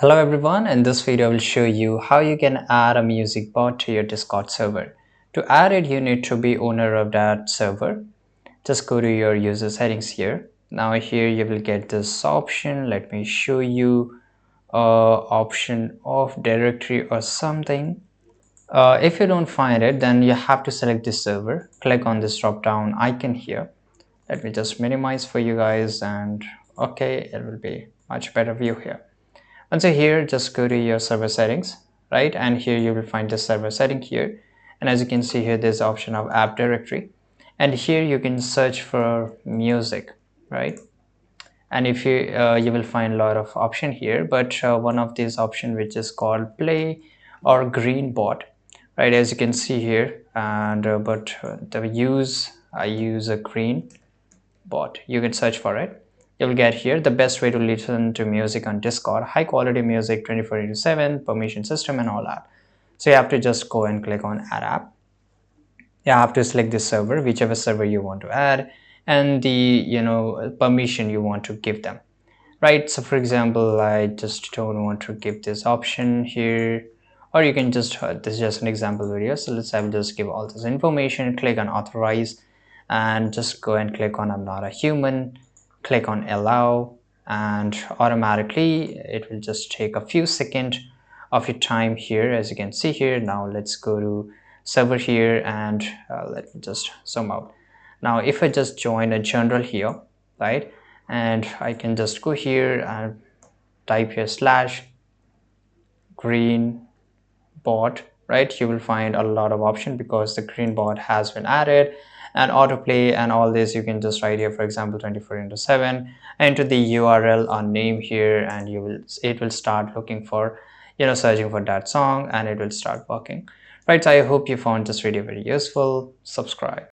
Hello everyone, in this video I will show you how you can add a music bot to your Discord server. To add it, you need to be owner of that server. Just go to your user settings here. Now here you will get this option. Let me show you option of directory or something. If you don't find it, then you have to select this server. Click on this drop down icon here. Let me just minimize for you guys, and okay, it will be much better view here. Once you're here, just go to your server settings, right? And here you will find the server setting here. And as you can see here, there's the option of app directory. And here you can search for music, right? And if you will find a lot of option here, but one of these option which is called play or green bot, right? As you can see here, and the I use a green bot. You can search for it. You'll get here the best way to listen to music on Discord, high quality music 24/7, permission system and all that. So you have to just go and click on add app. You have to select the server, whichever server you want to add, and the permission you want to give them, right? So for example, I just don't want to give this option here, or you can just this is just an example video. So let's I will just give all this information, click on authorize, and just go and click on I'm not a human, click on allow, and automatically it will just take a few seconds of your time here. As you can see here, now let's go to server here, and let me just zoom out. Now if I just join a general here, right, and I can just go here and type here slash green bot, right? You will find a lot of option because the green bot has been added, and autoplay and all this you can just write here, for example 24/7, enter the URL or name here, and it will start looking for, searching for that song, and it will start working, right? So I hope you found this video very useful. Subscribe.